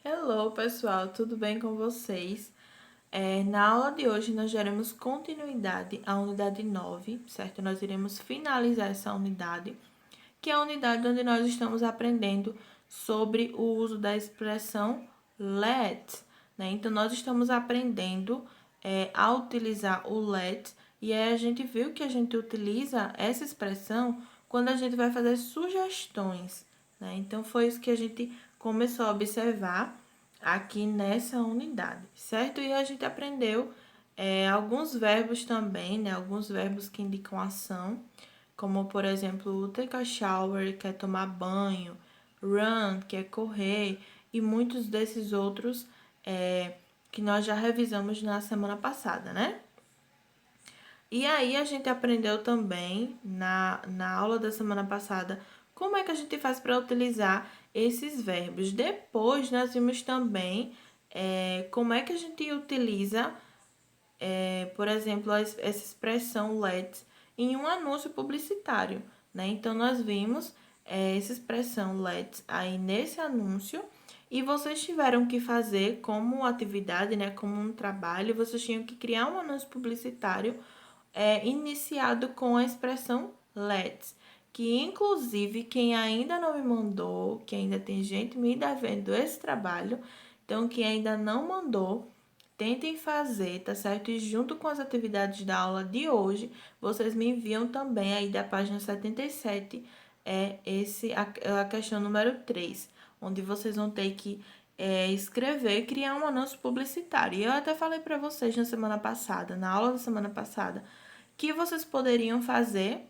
Hello, pessoal, tudo bem com vocês? Na aula de hoje, nós daremos continuidade à unidade 9, certo? Nós iremos finalizar essa unidade, que é a unidade onde nós estamos aprendendo sobre o uso da expressão let, né? Então, nós estamos aprendendo a utilizar o let, e aí a gente viu que a gente utiliza essa expressão quando a gente vai fazer sugestões, né? Então, foi isso que a gente começou a observar aqui nessa unidade, certo? E a gente aprendeu alguns verbos também, né? Alguns verbos que indicam ação, como, por exemplo, take a shower, que é tomar banho, run, que é correr, e muitos desses outros que nós já revisamos na semana passada, né? E aí a gente aprendeu também na aula da semana passada como é que a gente faz para utilizar esses verbos. Depois nós vimos também como é que a gente utiliza, por exemplo, essa expressão let em um anúncio publicitário, né? Então nós vimos essa expressão let aí nesse anúncio. E vocês tiveram que fazer como atividade, né, como um trabalho, vocês tinham que criar um anúncio publicitário iniciado com a expressão let's, que inclusive quem ainda não me mandou, que ainda tem gente me devendo esse trabalho, então quem ainda não mandou, tentem fazer, tá certo? E junto com as atividades da aula de hoje, vocês me enviam também aí da página 77, a questão número 3, onde vocês vão ter que escrever e criar um anúncio publicitário. E eu até falei para vocês na semana passada, na aula da semana passada, que vocês poderiam fazer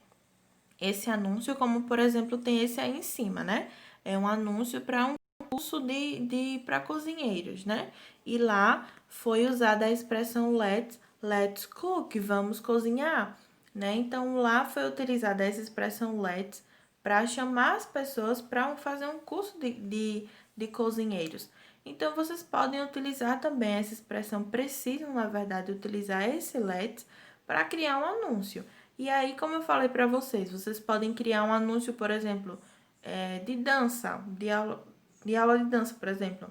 esse anúncio, como por exemplo tem esse aí em cima, né? É um anúncio para um curso de para cozinheiros, né? E lá foi usada a expressão let's cook, vamos cozinhar, né? Então lá foi utilizada essa expressão let's para chamar as pessoas para fazer um curso de cozinheiros. Então vocês podem utilizar também essa expressão, precisam, na verdade, utilizar esse let's para criar um anúncio. E aí, como eu falei para vocês, vocês podem criar um anúncio, por exemplo, de dança, de aula de dança, por exemplo.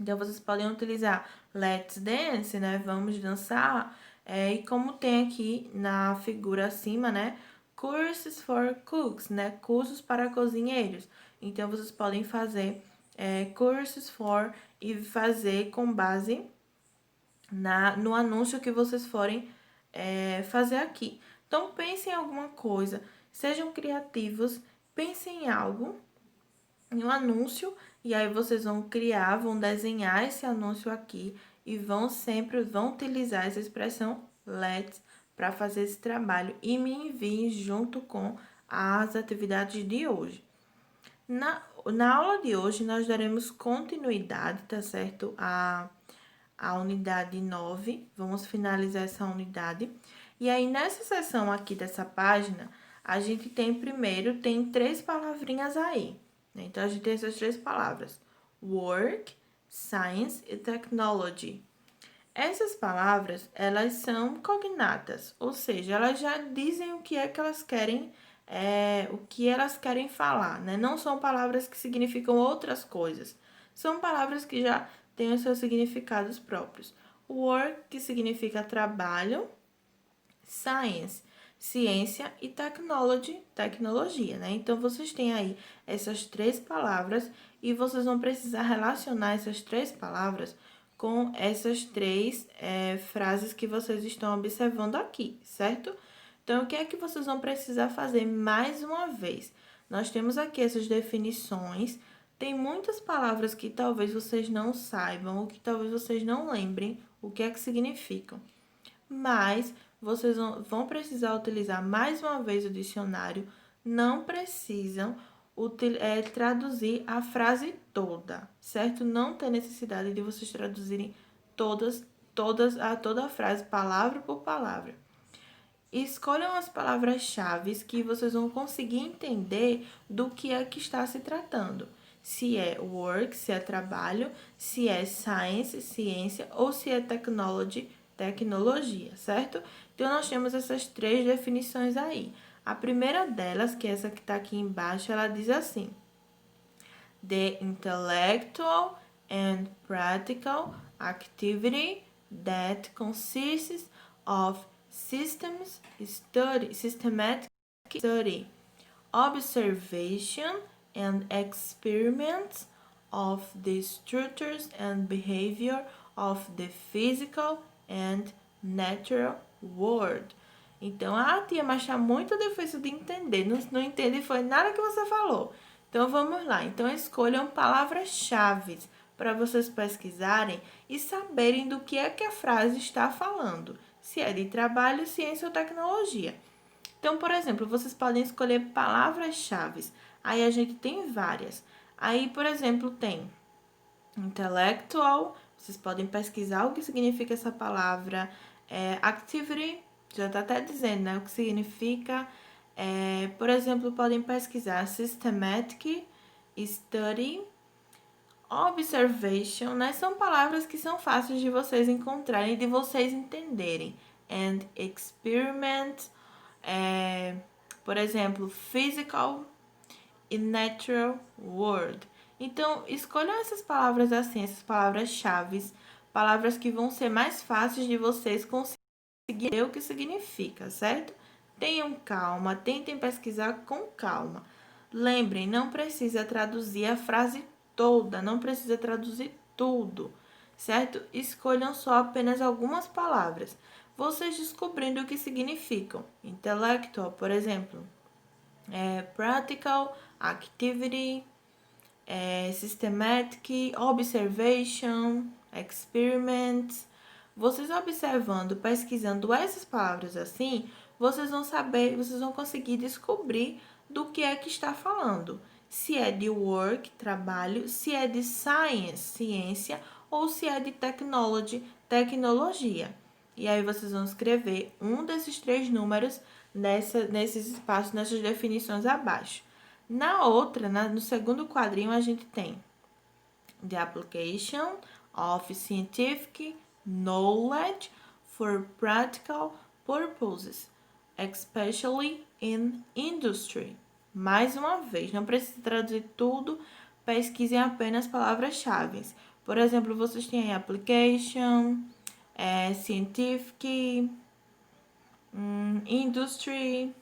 Então, vocês podem utilizar Let's Dance, né? Vamos dançar. E como tem aqui na figura acima, né? Courses for Cooks, né? Cursos para cozinheiros. Então, vocês podem fazer courses for e fazer com base no anúncio que vocês forem fazer aqui. Então, pensem em alguma coisa, sejam criativos, pensem em algo, em um anúncio, e aí vocês vão criar, vão desenhar esse anúncio aqui e vão utilizar essa expressão let's para fazer esse trabalho e me enviem junto com as atividades de hoje. Na aula de hoje, nós daremos continuidade, tá certo? A unidade 9, vamos finalizar essa unidade. E aí, nessa seção aqui dessa página, a gente tem 3 palavrinhas aí, né? Então, a gente tem essas 3 palavras: work, science e technology. Essas palavras, elas são cognatas, ou seja, elas já dizem o que é que elas querem, o que elas querem falar, né? Não são palavras que significam outras coisas, são palavras que já têm os seus significados próprios. Work, que significa trabalho, science, ciência, e technology, tecnologia, né? Então, vocês têm aí essas 3 palavras e vocês vão precisar relacionar essas 3 palavras com essas 3 frases que vocês estão observando aqui, certo? Então, o que é que vocês vão precisar fazer mais uma vez? Nós temos aqui essas definições. Tem muitas palavras que talvez vocês não saibam ou que talvez vocês não lembrem o que é que significam, mas vocês vão precisar utilizar mais uma vez o dicionário, não precisam traduzir a frase toda, certo? Não tem necessidade de vocês traduzirem toda a frase, palavra por palavra. Escolham as palavras-chave que vocês vão conseguir entender do que é que está se tratando. Se é work, se é trabalho, se é science, ciência, ou se é technology, tecnologia, certo? Então, nós temos essas 3 definições aí. A primeira delas, que é essa que está aqui embaixo, ela diz assim: The intellectual and practical activity that consists of systematic study, observation, and experiments of the structures and behavior of the physical and natural world. Então, tia, mas tá muito difícil de entender. Não entendi, foi nada que você falou. Então, vamos lá. Então, escolham palavras-chave para vocês pesquisarem e saberem do que é que a frase está falando. Se é de trabalho, ciência ou tecnologia. Então, por exemplo, vocês podem escolher palavras-chave. Aí a gente tem várias. Aí, por exemplo, tem intellectual. Vocês podem pesquisar o que significa essa palavra. Activity, já está até dizendo, né, o que significa. Por exemplo, podem pesquisar systematic study, observation, né? São palavras que são fáceis de vocês encontrarem e de vocês entenderem. And experiment, por exemplo, physical e natural world. Então, escolham essas palavras assim, essas palavras-chave, palavras que vão ser mais fáceis de vocês conseguirem entender o que significa, certo? Tenham calma, tentem pesquisar com calma. Lembrem, não precisa traduzir a frase toda, não precisa traduzir tudo, certo? Escolham só apenas algumas palavras, vocês descobrindo o que significam. Intellectual, por exemplo, practical, activity, systematic, observation, experiments. Vocês observando, pesquisando essas palavras assim, vocês vão saber, vocês vão conseguir descobrir do que é que está falando. Se é de work, trabalho, se é de science, ciência, ou se é de technology, tecnologia. E aí vocês vão escrever um desses 3 números nesses espaços, nessas definições abaixo. Na outra, no segundo quadrinho, a gente tem the application of scientific knowledge for practical purposes, especially in industry. Mais uma vez, não precisa traduzir tudo, pesquisem apenas palavras-chave. Por exemplo, vocês têm application, scientific, industry.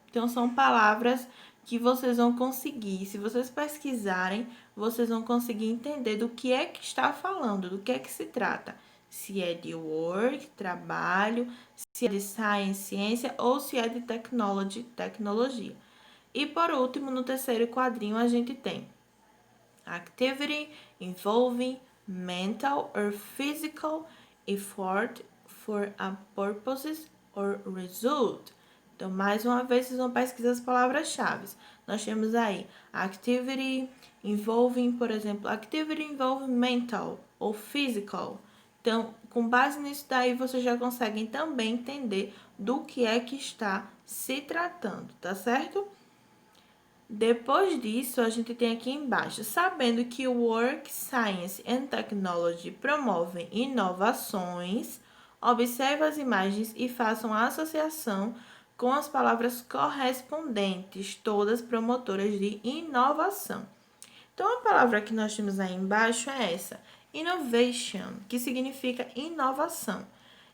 Então, são palavras que vocês vão conseguir, se vocês pesquisarem, vocês vão conseguir entender do que é que está falando, do que é que se trata. Se é de work, trabalho, se é de science, ciência, ou se é de technology, tecnologia. E por último, no terceiro quadrinho, a gente tem activity involving mental or physical effort for a purpose or result. Então, mais uma vez, vocês vão pesquisar as palavras-chave. Nós temos aí activity involving, por exemplo, activity involving mental ou physical. Então, com base nisso daí, vocês já conseguem também entender do que é que está se tratando, tá certo? Depois disso, a gente tem aqui embaixo, sabendo que o Work, Science and Technology promovem inovações, observe as imagens e façam a associação com as palavras correspondentes, todas promotoras de inovação. Então, a palavra que nós temos aí embaixo é essa, innovation, que significa inovação.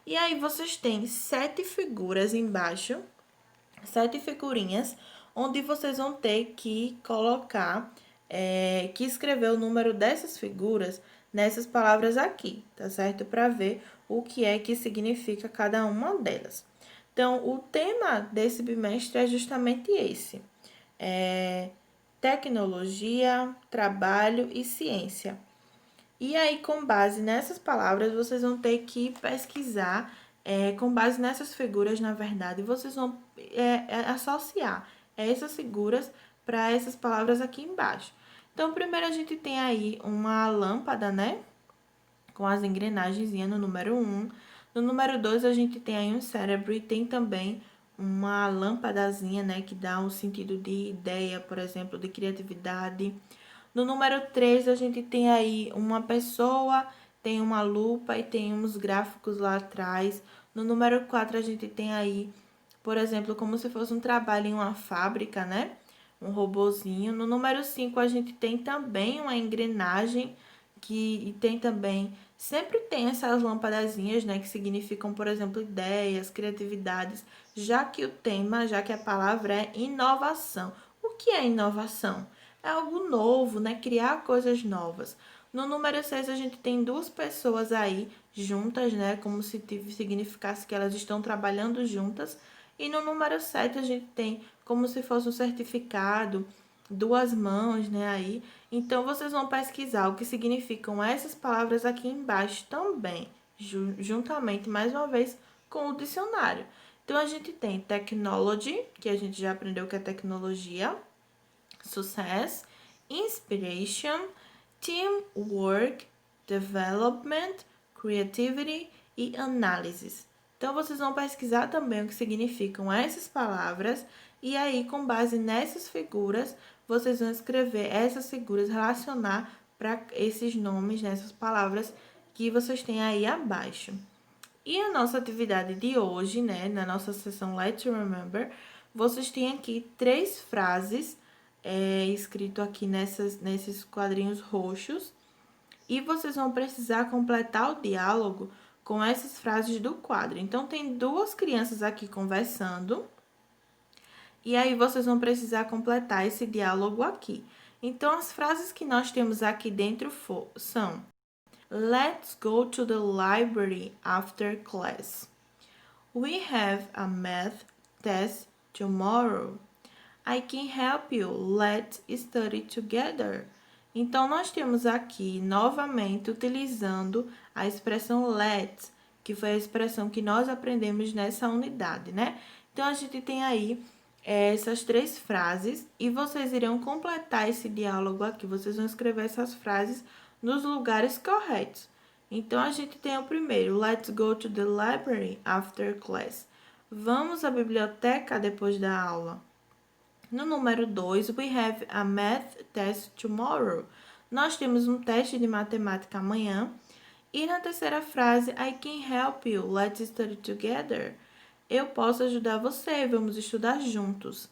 E aí, vocês têm 7 figuras embaixo, 7 figurinhas, onde vocês vão ter que colocar, que escrever o número dessas figuras nessas palavras aqui, tá certo? Para ver o que é que significa cada uma delas. Então, o tema desse bimestre é justamente esse. Tecnologia, trabalho e ciência. E aí, com base nessas palavras, vocês vão ter que pesquisar, com base nessas figuras, na verdade, vocês vão associar essas figuras para essas palavras aqui embaixo. Então, primeiro a gente tem aí uma lâmpada, né? Com as engrenagens no número 1. No número 2, a gente tem aí um cérebro e tem também uma lâmpadazinha, né? Que dá um sentido de ideia, por exemplo, de criatividade. No número 3, a gente tem aí uma pessoa, tem uma lupa e tem uns gráficos lá atrás. No número 4, a gente tem aí, por exemplo, como se fosse um trabalho em uma fábrica, né? Um robozinho. No número 5, a gente tem também uma engrenagem que tem também, sempre tem essas lâmpadazinhas, né, que significam, por exemplo, ideias, criatividades, já que a palavra é inovação. O que é inovação? É algo novo, né, criar coisas novas. No número 6 a gente tem duas pessoas aí juntas, né, como se significasse que elas estão trabalhando juntas. E no número 7 a gente tem como se fosse um certificado, duas mãos, né, aí. Então, vocês vão pesquisar o que significam essas palavras aqui embaixo também, juntamente, mais uma vez, com o dicionário. Então, a gente tem technology, que a gente já aprendeu que é tecnologia, success, inspiration, teamwork, development, creativity e analysis. Então, vocês vão pesquisar também o que significam essas palavras e aí, com base nessas figuras, vocês vão escrever essas figuras, relacionar para esses nomes, nessas palavras que vocês têm aí abaixo. E a nossa atividade de hoje, né, na nossa sessão Let's Remember, vocês têm aqui 3 frases escrito aqui nesses quadrinhos roxos e vocês vão precisar completar o diálogo com essas frases do quadro. Então, tem duas crianças aqui conversando e aí vocês vão precisar completar esse diálogo aqui. Então, as frases que nós temos aqui dentro são: Let's go to the library after class. We have a math test tomorrow. I can help you. Let's study together. Então, nós temos aqui, novamente, utilizando a expressão let's, que foi a expressão que nós aprendemos nessa unidade, né? Então, a gente tem aí essas 3 frases e vocês irão completar esse diálogo aqui. Vocês vão escrever essas frases nos lugares corretos. Então, a gente tem o primeiro, let's go to the library after class. Vamos à biblioteca depois da aula. No número 2, we have a math test tomorrow. Nós temos um teste de matemática amanhã. E na terceira frase, I can help you, let's study together. Eu posso ajudar você, vamos estudar juntos.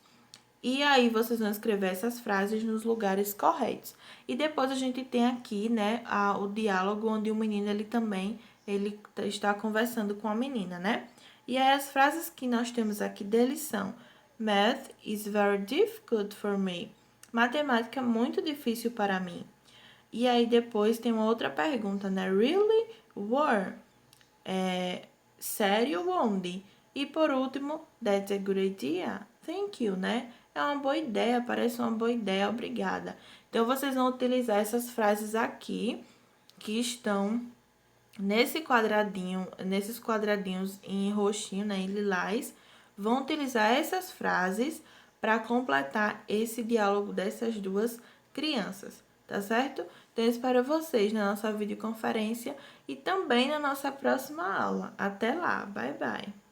E aí vocês vão escrever essas frases nos lugares corretos. E depois a gente tem aqui, né, o diálogo onde o menino ele está conversando com a menina, né? E aí as frases que nós temos aqui deles são: Math is very difficult for me. Matemática é muito difícil para mim. E aí depois tem uma outra pergunta, né? Really? Where? Sério, onde? E por último, that's a good idea. Thank you, né? É uma boa ideia, parece uma boa ideia, obrigada. Então, vocês vão utilizar essas frases aqui, que estão nesses quadradinhos em roxinho, né, em lilás. Vão utilizar essas frases para completar esse diálogo dessas duas crianças, tá certo? Então, eu espero vocês na nossa videoconferência e também na nossa próxima aula. Até lá, bye bye!